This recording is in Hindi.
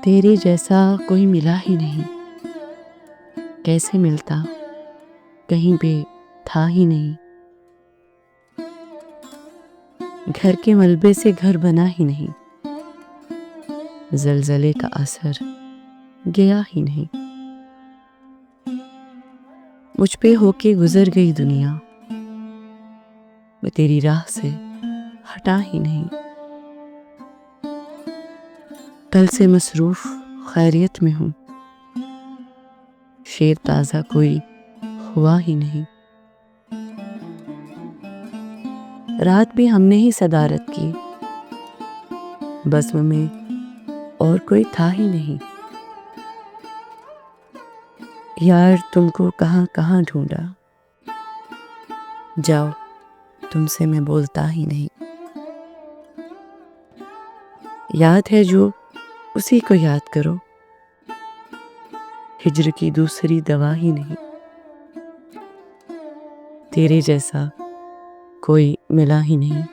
तेरे जैसा कोई मिला ही नहीं, कैसे मिलता, कहीं पे था ही नहीं। घर के मलबे से घर बना ही नहीं, ज़लज़ले का असर गया ही नहीं। मुझ पे होके गुजर गई दुनिया, मैं तेरी राह से हटा ही नहीं। कल से मसरूफ खैरियत में हूँ, शेर ताज़ा कोई हुआ ही नहीं। रात भी हमने ही सदारत की, बज़्म में और कोई था ही नहीं। यार तुमको कहाँ कहाँ ढूंढा, जाओ तुमसे मैं बोलता ही नहीं। याद है जो उसी को याद करो, हिज्र की दूसरी दवा ही नहीं। तेरे जैसा कोई मिला ही नहीं।